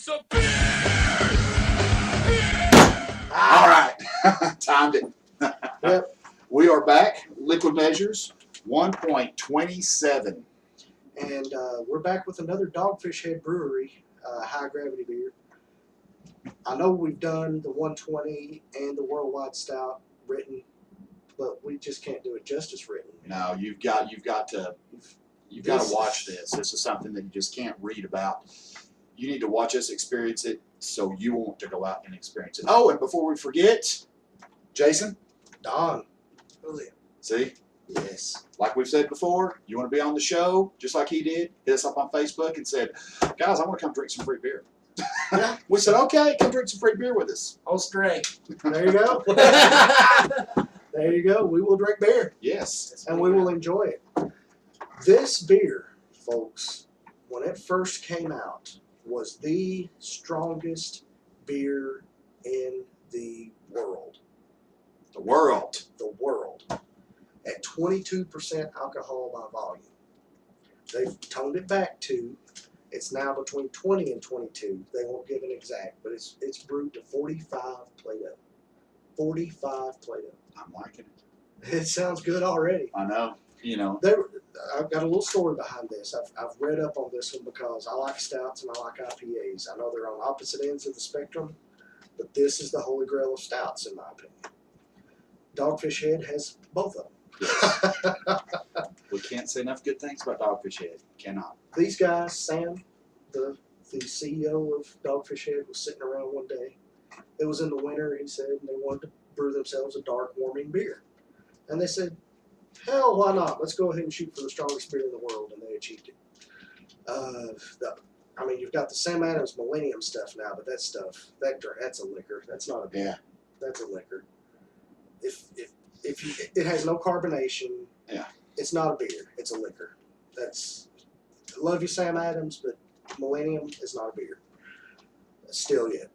some beer! All right. Timed it. Yep. We are back. Liquid measures 1.27. And we're back with another Dogfish Head Brewery high gravity beer. I know we've done the 120 and the Worldwide Stout written, but we just can't do it justice written. No, you've got to watch this. This is something that you just can't read about. You need to watch us experience it so you want to go out and experience it. Oh, and before we forget, Jason, Don. see? Yes. Like we've said before, you want to be on the show, just like he did, hit us up on Facebook and said, guys, I want to come drink some free beer. Yeah. We said, okay, come drink some free beer with us. Oh, straight. There you go. There you go. We will drink beer. Yes. And we will enjoy it. This beer, folks, when it first came out, was the strongest beer in the world. The world. The world. At 22% alcohol by volume. They've toned it back to, it's now between 20 and 22. They won't give an exact, but it's brewed to 45 Plato. 45 Plato. I'm liking it. It sounds good already. I know. You know. I've got a little story behind this. I've read up on this one because I like stouts and I like IPAs. I know they're on opposite ends of the spectrum, but this is the holy grail of stouts in my opinion. Dogfish Head has both of them. Yes. We can't say enough good things about Dogfish Head. Cannot. These guys, Sam, the CEO of Dogfish Head, was sitting around one day. It was in the winter, he said, and they wanted to brew themselves a dark, warming beer. And they said, hell, why not? Let's go ahead and shoot for the strongest beer in the world, and they achieved it. You've got the Sam Adams Millennium stuff now, but that stuff, that's a liquor. That's not a beer. Yeah. That's a liquor. It has no carbonation. Yeah. It's not a beer. It's a liquor. I love you, Sam Adams, but Millennium is not a beer. Still yet.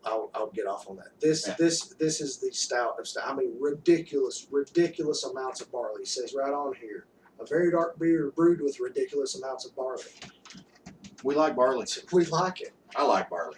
I'll get off on that. This is the stout of stout. I mean, ridiculous amounts of barley. It says right on here, a very dark beer brewed with ridiculous amounts of barley. We like barley. We like it. I like barley.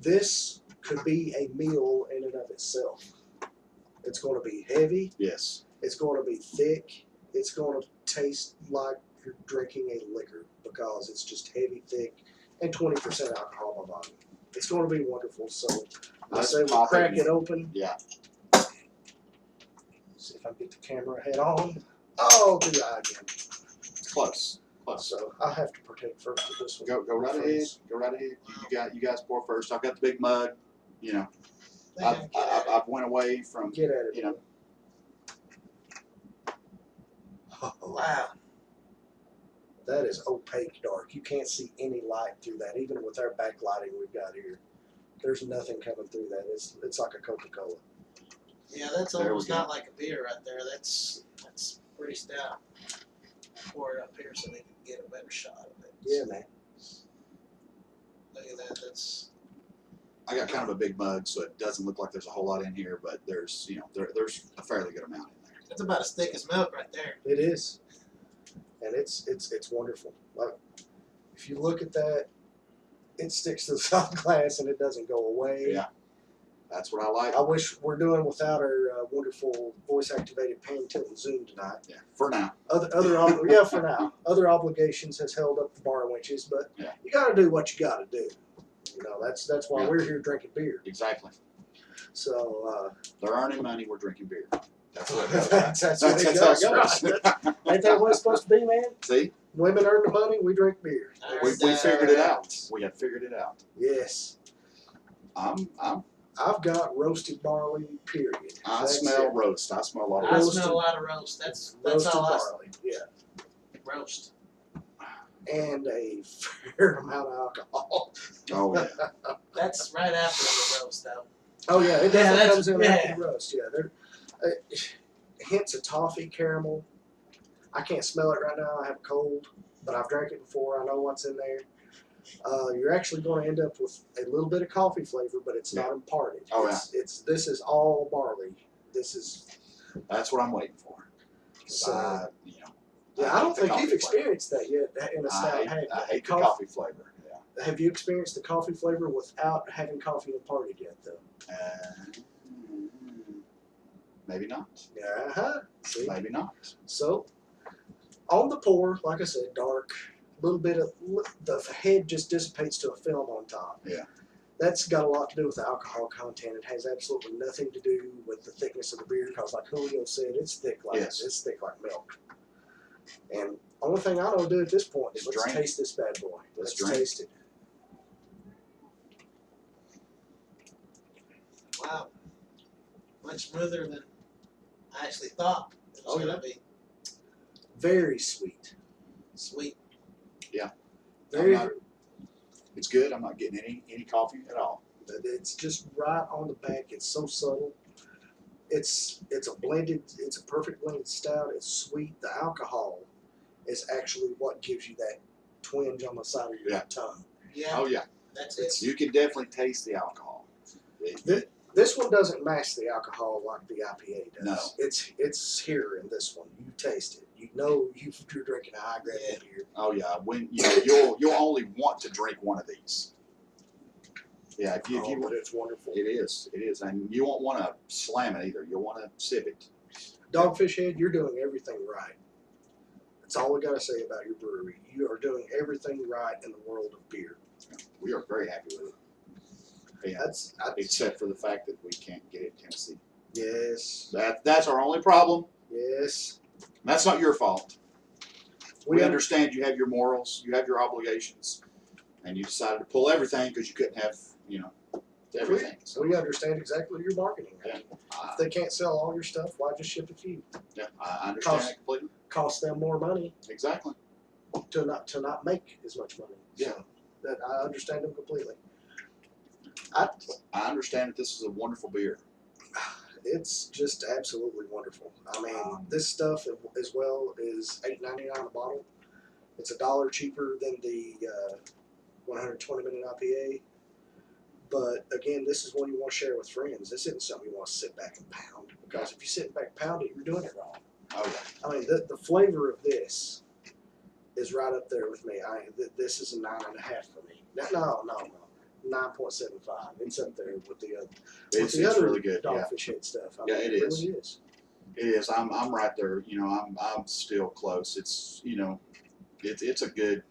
This could be a meal in and of itself. It's going to be heavy. Yes. It's going to be thick. It's going to taste like you're drinking a liquor because it's just heavy, thick, and 20% alcohol by volume. It's going to be wonderful. So I say we crack it open. Yeah. See if I can get the camera head on. Oh, do I again? It's close. Close. So I have to partake first of this one. Go right ahead. Go right ahead. You guys pour first. I've got the big mug. You know. I've went away from. Get at it. You know. Oh, wow. That is opaque dark. You can't see any light through that, even with our backlighting we've got here. There's nothing coming through that. It's like a Coca-Cola. Yeah, that's almost not like a beer right there. That's pretty stout. Pour it up here so they can get a better shot of it. Yeah, man. Look at that. That's. I got kind of a big mug, so it doesn't look like there's a whole lot in here, but there's there's a fairly good amount in there. That's about as thick as milk right there. It is, and it's wonderful. Like, if you look at that, it sticks to the shot glass and it doesn't go away. Yeah, that's what I like. I wish we're doing without our wonderful voice-activated pan tilt and zoom tonight. Yeah, for now. For now. Other obligations has held up the bar winches, but you got to do what you got to do. You know, that's why we're here drinking beer. Exactly. So they're earning money. We're drinking beer. That's what that's how it goes. Ain't that what it's supposed to be, man? See, women earn the money, we drink beer. we figured it out. We have figured it out. Yes. I've got roasted barley. Period. I smell roast. I smell a lot of I roast. smell a lot of roast. That's roasted all I barley. Yeah. roast. And a fair amount of alcohol. Oh yeah. That's right after the roast, though. Oh yeah, it definitely comes in yeah. after the roast. Yeah, there hints of toffee, caramel. I can't smell it right now. I have a cold, but I've drank it before. I know what's in there. You're actually going to end up with a little bit of coffee flavor, but it's not imparted. Oh This is all barley. That's what I'm waiting for. So, I don't think you've flavor. experienced that yet in a stout. I hate the coffee flavor. Yeah. Have you experienced the coffee flavor without having coffee and partied yet, though? Maybe not. Uh-huh. See? Maybe not. So, on the pour, like I said, dark, a little bit of, the head just dissipates to a film on top. Yeah. That's got a lot to do with the alcohol content. It has absolutely nothing to do with the thickness of the beer, because like Julio said, it's thick like it's thick like milk. And only thing I know to do at this point is let's taste this bad boy. Let's taste it. Wow. Much smoother than I actually thought it was gonna be. Very sweet. Sweet. Very. It's good. I'm not getting any coffee at all. It's just right on the back. It's so subtle. It's a perfect blended stout. It's sweet. The alcohol is actually what gives you that twinge on the side of your tongue. Yeah. Oh yeah. That's it. You can definitely taste the alcohol. This one doesn't mask the alcohol like the IPA does. No. It's here in this one. You taste it. You know you're drinking a high grade beer. Oh yeah. When you'll only want to drink one of these. Yeah, if you but it's wonderful. It is, and you won't want to slam it either. You'll want to sip it. Dogfish Head, you're doing everything right. That's all we got to say about your brewery. You are doing everything right in the world of beer. We are very happy with it. Yeah, except for the fact that we can't get it in Tennessee. Yes. That's our only problem. Yes. And that's not your fault. We We understand you have your morals, you have your obligations, and you decided to pull everything because you couldn't have, everything. So, We understand exactly your marketing. yeah, If they can't sell all your stuff, why just ship a few? yeah, I understand that completely. Cost them more money Exactly. to not make as much money. Yeah. So that I understand them completely. I understand that this is a wonderful beer. It's just absolutely wonderful. I mean, this stuff as well is $8.99 a bottle. It's $1 cheaper than the 120-minute IPA. But again, this is one you want to share with friends. This isn't something you want to sit back and pound, because if you sit back and pound it, you're doing it wrong. Oh yeah. I mean, the flavor of this is right up there with me. This is a 9.5 for me. No. 9.75. It's up there with the other. It's other really good. Yeah. Dogfish Head stuff. Yeah, it is. Really is. It is. I'm right there. I'm still close. It's it's a good.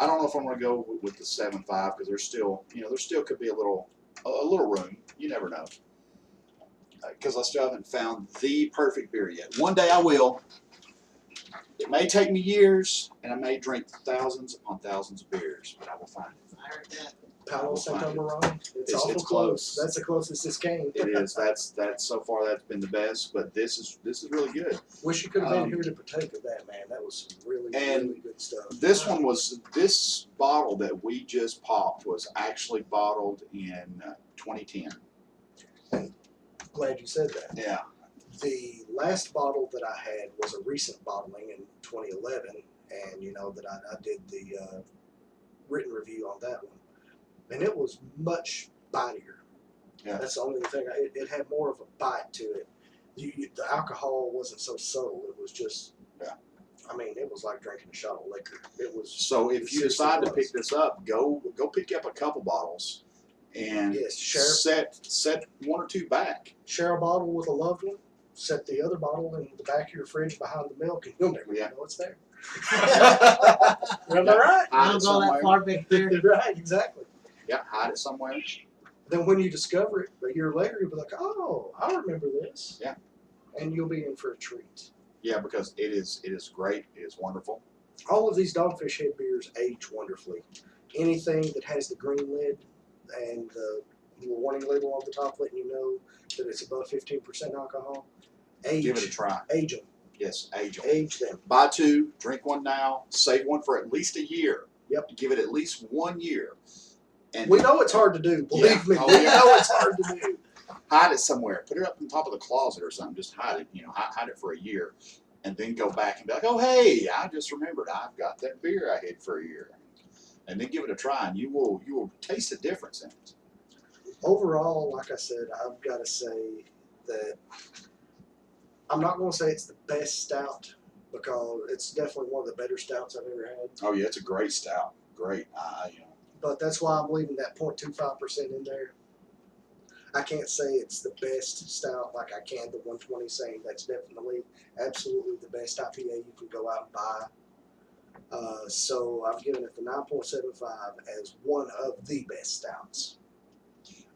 I don't know if I'm going to go with the 7.5 because there's still there still could be a little room. You never know. Because I still haven't found the perfect beer yet. One day I will. It may take me years, and I may drink thousands upon thousands of beers, but I will find it. I heard that. Palo Santo Marron. It's awful it's close. close. That's the closest this came. It is. That's so far that's been the best, but this is really good. Wish you could have been here to partake of that, man. That was some really good stuff. This bottle that we just popped was actually bottled in 2010. Glad you said that. Yeah. The last bottle that I had was a recent bottling in 2011, and that I did the written review on that one, and it was much bitier. Yeah. That's the only thing. It had more of a bite to it. The alcohol wasn't so subtle. It was just. Yeah. I mean, it was like drinking a shot of liquor. It was. So if you decide to pick this up, go pick up a couple bottles, and set one or two back. Share a bottle with a loved one. Set the other bottle in the back of your fridge behind the milk, and you'll never know it's there. Am I right? I don't go that far back there. Right, exactly. Yeah, hide it somewhere. Then when you discover it a year later, you'll be like, "Oh, I remember this." Yeah. And you'll be in for a treat. Yeah, because it is great. It is wonderful. All of these Dogfish Head beers age wonderfully. Anything that has the green lid and the little warning label on the top letting you know that it's above 15% alcohol, Give it a try. Age them. Yes, age them. Age them. Buy two, drink one now, save one for at least a year. Yep. Give it at least 1 year. And We know it's hard to do. Believe me. Oh, We yeah. know it's hard to do. Hide it somewhere. Put it up on top of the closet or something. Just hide it. Hide it for a year, and then go back and be like, "Oh, hey, I just remembered. I've got that beer I hid for a year," and then give it a try, and you will taste the difference in it. Overall, like I said, I've got to say that I'm not going to say it's the best stout, because it's definitely one of the better stouts I've ever had. Oh yeah, it's a great stout. great. But that's why I'm leaving that 0.25% in there. I can't say it's the best stout like I can the 120, saying that's definitely absolutely the best IPA you can go out and buy. So I've given it the 9.75 as one of the best stouts.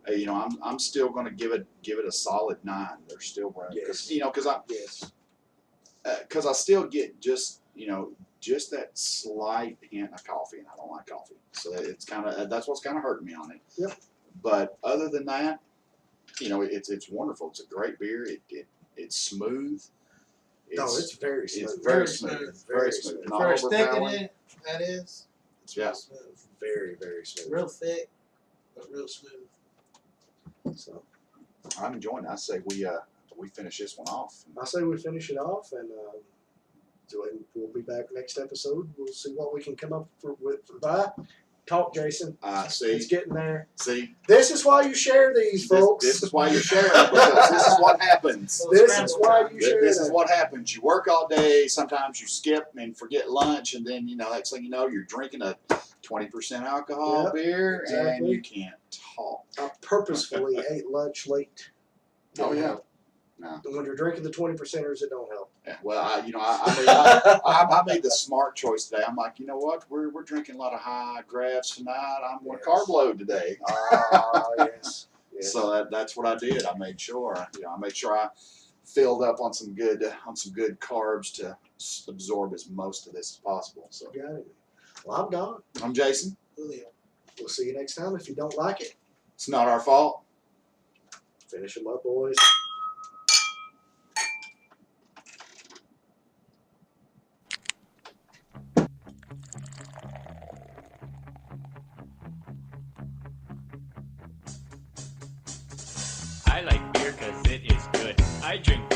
I'm still going to give it a solid 9. There's still room, Yes. because I still get just that slight hint of coffee, and I don't like coffee, so that's what's kind of hurting me on it. Yep. But other than that, it's wonderful. It's a great beer. It's smooth. It's very smooth. It's very smooth. Very smooth. Not For as thick overpowering. it is, that is, it's Yeah. real smooth. Very, very smooth. Real thick, but real smooth. So I'm enjoying it. I say we finish this one off. I say we finish it off, and we'll be back next episode. We'll see what we can come up with. Talk, Jason. It's See, getting there. see. This is why you share these, folks. This is why you share it, because this is what happens. This is why you share This that. is what happens. You work all day. Sometimes you skip and forget lunch, and then next thing you know, you're drinking a 20% alcohol Yep, beer, and exactly. you can't talk. I purposefully ate lunch late. Oh yeah. No. And when you're drinking the 20%ers, it don't help. Yeah, well, I made the smart choice today. I'm like, you know what? We're drinking a lot of high grabs tonight. I'm going to carb load today. Yes. So that's what I did. I made sure I filled up on some good carbs to absorb as most of this as possible. So Got it. Well, I'm gone. I'm Jason. Julio. We'll see you next time. If you don't like it, It's not our fault. finish them up, boys. I like beer 'cause it is good. I drink